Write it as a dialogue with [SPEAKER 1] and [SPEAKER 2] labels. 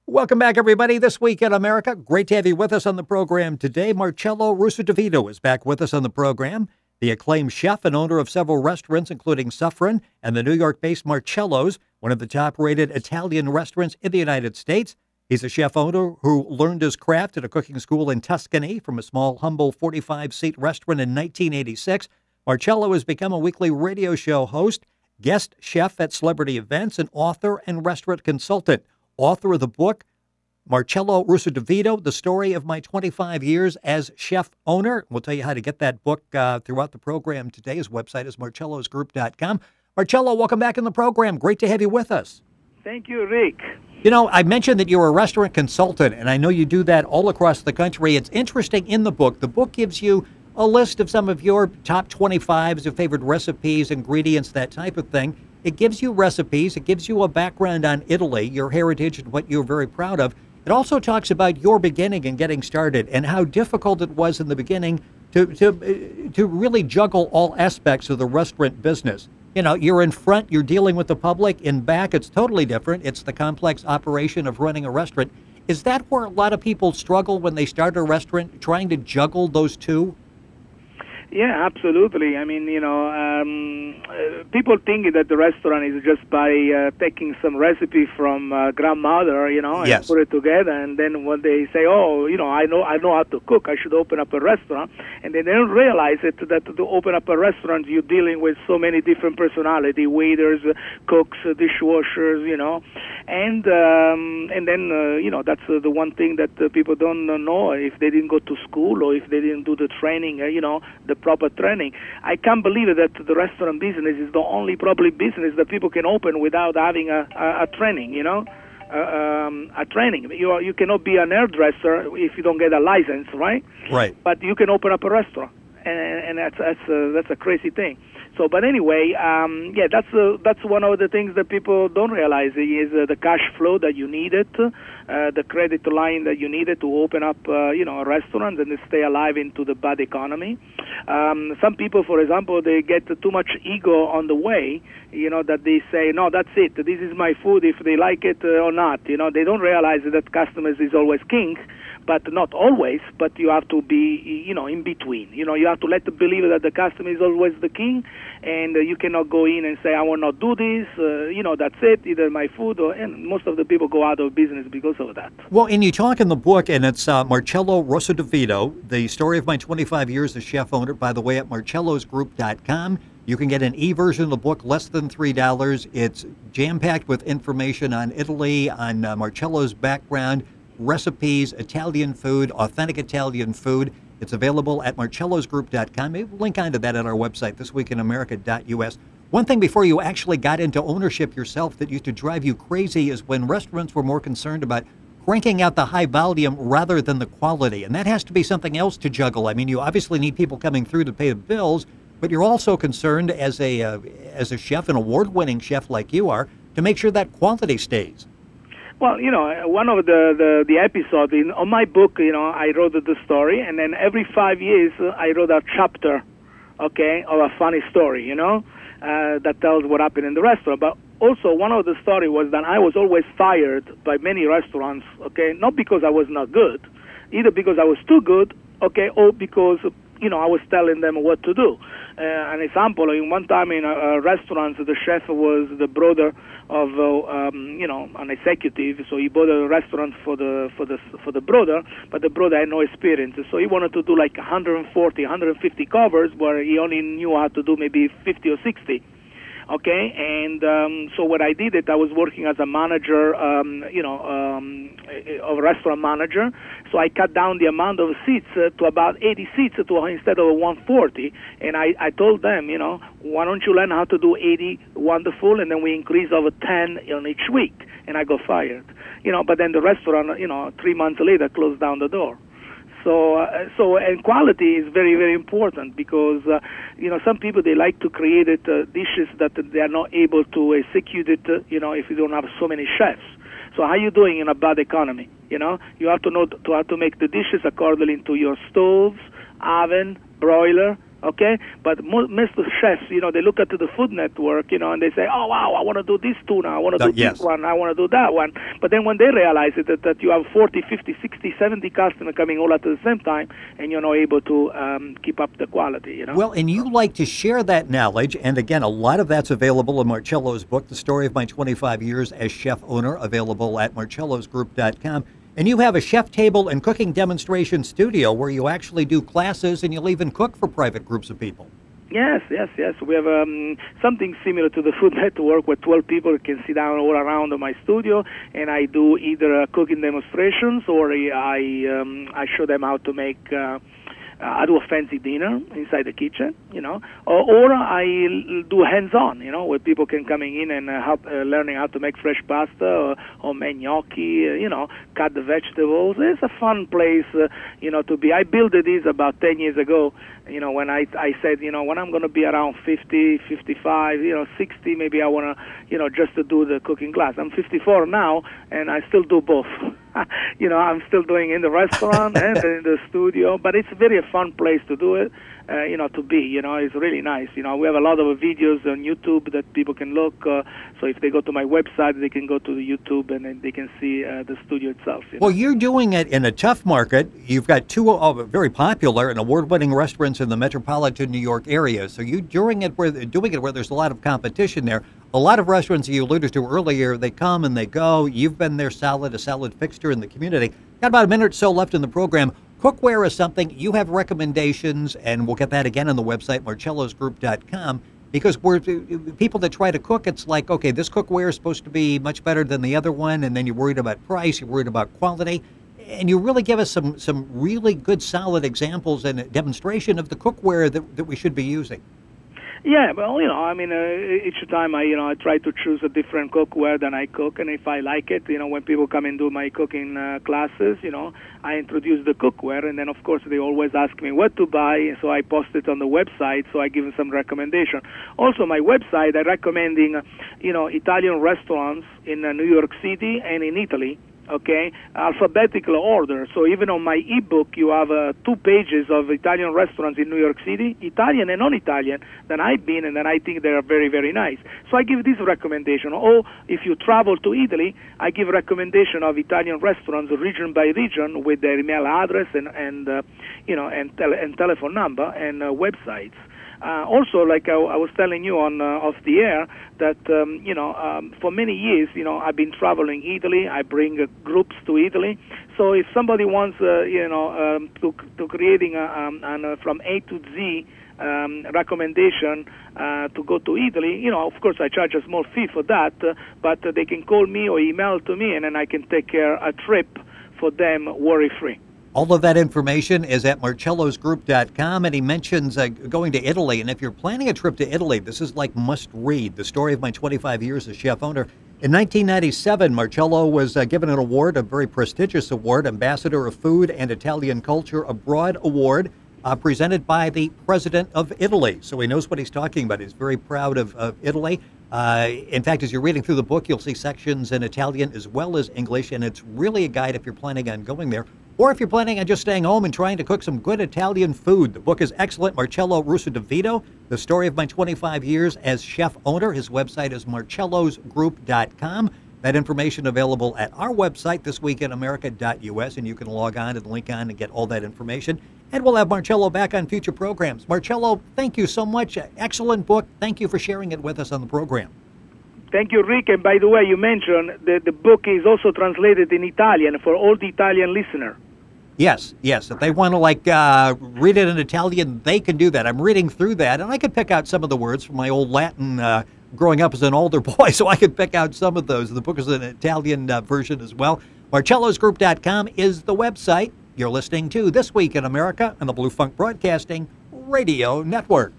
[SPEAKER 1] Welcome back, everybody. This Week in America. Great to have you with us on the program today. Marcello Russodovito is back with us on the program. The acclaimed chef and owner of several restaurants, including Suffren and the New York-based Marcello's, one of the top-rated Italian restaurants in the United States. He's a chef owner who learned his craft at a cooking school in Tuscany from a small, humble 45-seat restaurant in 1986. Marcello has become a weekly radio show host, guest chef at celebrity events, and author and restaurant consultant. Author of the book, Marcello Russodovito, The Story of My 25 Years as Chef Owner. We'll tell you how to get that book throughout the program today. His website is marcellosgroup.com. Marcello, welcome back in the program. Great to have you with us.
[SPEAKER 2] Thank you, Rick.
[SPEAKER 1] You know, I mentioned that you're a restaurant consultant, and I know you do that all across the country. It's interesting in the book. The book gives you a list of some of your top 25s, your favorite recipes, ingredients, that type of thing. It gives you recipes. It gives you a background on Italy, your heritage, and what you're very proud of. It also talks about your beginning and getting started and how difficult it was in the beginning to really juggle all aspects of the restaurant business. You know, you're in front, you're dealing with the public. In back, it's totally different. It's the complex operation of running a restaurant. Is that where a lot of people struggle when they start a restaurant, trying to juggle those two?
[SPEAKER 2] Yeah, absolutely. I mean, people think that the restaurant is just by taking some recipe from grandmother,
[SPEAKER 1] Yes.
[SPEAKER 2] and put it together, and then when they say, "Oh, I know how to cook, I should open up a restaurant," and they don't realize that to open up a restaurant, you're dealing with so many different personality, waiters, cooks, dishwashers, and then that's the one thing that people don't know if they didn't go to school or if they didn't do the training, the proper training. I can't believe that the restaurant business is the only probably business that people can open without having a training, a training. You cannot be an hairdresser if you don't get a license, right?
[SPEAKER 1] Right.
[SPEAKER 2] But you can open up a restaurant, and that's a crazy thing. So, but anyway, that's one of the things that people don't realize is the cash flow that you needed, the credit line that you needed to open up, a restaurant and stay alive into the bad economy. Some people, for example, they get too much ego on the way, that they say, no, that's it. This is my food if they like it or not. They don't realize that customers is always king. But not always, but you have to be, in between. You have to let them believe that the customer is always the king, and you cannot go in and say, I will not do this, that's it, either my food, and most of the people go out of business because of that.
[SPEAKER 1] Well, and you talk in the book, and it's Marcello Russodovito, The Story of My 25 Years as Chef Owner, by the way, at marcellosgroup.com. You can get an e-version of the book, less than $3. It's jam-packed with information on Italy, on Marcello's background, recipes, Italian food, authentic Italian food. It's available at marcellosgroup.com. Maybe we'll link onto that at our website, thisweekinamerica.us. One thing before you actually got into ownership yourself that used to drive you crazy is when restaurants were more concerned about cranking out the high volume rather than the quality. And that has to be something else to juggle. I mean, you obviously need people coming through to pay the bills, but you're also concerned as a chef, an award-winning chef like you are, to make sure that quality stays.
[SPEAKER 2] Well, one of the episodes on my book, I wrote the story, and then every 5 years I wrote a chapter, okay, of a funny story, that tells what happened in the restaurant. But also one of the story was that I was always fired by many restaurants, okay, not because I was not good, either because I was too good, okay, or because I was telling them what to do. An example: in one time in a restaurant, the chef was the brother of an executive, so he bought a restaurant for the brother, but the brother had no experience, so he wanted to do like 140, 150 covers, where he only knew how to do maybe 50 or 60. Okay, and so what I did, I was working as a manager, a restaurant manager. So I cut down the amount of seats to about 80 seats instead of 140. And I told them, why don't you learn how to do 80 wonderful, and then we increase over 10 in each week. And I got fired. But then the restaurant, 3 months later, closed down the door. So and quality is very, very important because, some people, they like to create dishes that they are not able to execute it, if you don't have so many chefs. So how are you doing in a bad economy? You have to know how to make the dishes according to your stoves, oven, broiler, okay? But most of the chefs, they look at the Food Network, and they say, oh, wow, I want to do this tuna, I want to do this one, I want to do that one. But then when they realize that you have 40, 50, 60, 70 customers coming all at the same time, and you're not able to keep up the quality,
[SPEAKER 1] Well, and you like to share that knowledge, and again, a lot of that's available in Marcello's book, The Story of My 25 Years as Chef Owner, available at marcellosgroup.com. And you have a chef table and cooking demonstration studio where you actually do classes and you'll even cook for private groups of people.
[SPEAKER 2] Yes. We have something similar to the Food Network where 12 people can sit down all around my studio, and I do either cooking demonstrations or I show them how to make. I do a fancy dinner inside the kitchen, or I do hands-on, where people can coming in and help learning how to make fresh pasta or make gnocchi, cut the vegetables. It's a fun place, to be. I built this about 10 years ago, when I said, when I'm going to be around 50, 55, 60, maybe I want to, just to do the cooking class. I'm 54 now, and I still do both. I'm still doing in the restaurant and in the studio, but it's a very fun place to do it, to be. It's really nice. We have a lot of videos on YouTube that people can look. So if they go to my website, they can go to the YouTube and then they can see the studio itself.
[SPEAKER 1] Well, you're doing it in a tough market. You've got two very popular and award-winning restaurants in the metropolitan New York area. So you're doing it where there's a lot of competition there. A lot of restaurants you alluded to earlier, they come and they go. You've been there a solid fixture in the community. Got about a minute or so left in the program. Cookware is something you have recommendations, and we'll get that again on the website, marcellosgroup.com, because people that try to cook, it's like, okay, this cookware is supposed to be much better than the other one, and then you're worried about price, you're worried about quality, and you really give us some really good, solid examples and a demonstration of the cookware that we should be using.
[SPEAKER 2] Yeah, well, each time I try to choose a different cookware than I cook, and if I like it, when people come and do my cooking classes, I introduce the cookware, and then of course they always ask me what to buy, so I post it on the website, so I give them some recommendation. Also, my website, I'm recommending, Italian restaurants in New York City and in Italy. Okay, alphabetical order. So even on my ebook, you have 2 pages of Italian restaurants in New York City, Italian and non-Italian, that I've been, and then I think they are very, very nice. So I give this recommendation. Or if you travel to Italy, I give recommendation of Italian restaurants region by region with their email address and telephone number and websites. Also, like I was telling you on off the air, that for many years, I've been traveling Italy. I bring groups to Italy. So if somebody wants, to creating from A to Z recommendation to go to Italy, of course I charge a small fee for that, but they can call me or email to me, and then I can take care a trip for them worry-free.
[SPEAKER 1] All of that information is at marcellosgroup.com, and he mentions going to Italy. And if you're planning a trip to Italy, this is like must read, The Story of My 25 Years as Chef Owner. In 1997, Marcello was given an award, a very prestigious award, Ambassador of Food and Italian Culture Abroad Award, presented by the President of Italy. So he knows what he's talking about. He's very proud of Italy. In fact, as you're reading through the book, you'll see sections in Italian as well as English, and it's really a guide if you're planning on going there, or if you're planning on just staying home and trying to cook some good Italian food. The book is excellent. Marcello Russodovito, The Story of My 25 Years as Chef Owner. His website is marcellosgroup.com. That information available at our website, thisweekinamerica.us, and you can log on and link on and get all that information. And we'll have Marcello back on future programs. Marcello, thank you so much. Excellent book. Thank you for sharing it with us on the program.
[SPEAKER 2] Thank you, Rick. And by the way, you mentioned that the book is also translated in Italian for all the Italian listeners.
[SPEAKER 1] Yes. If they want to read it in Italian, they can do that. I'm reading through that, and I could pick out some of the words from my old Latin growing up as an older boy, so I could pick out some of those. The book is an Italian version as well. Marcellosgroup.com is the website. You're listening to This Week in America on the Blue Funk Broadcasting Radio Network.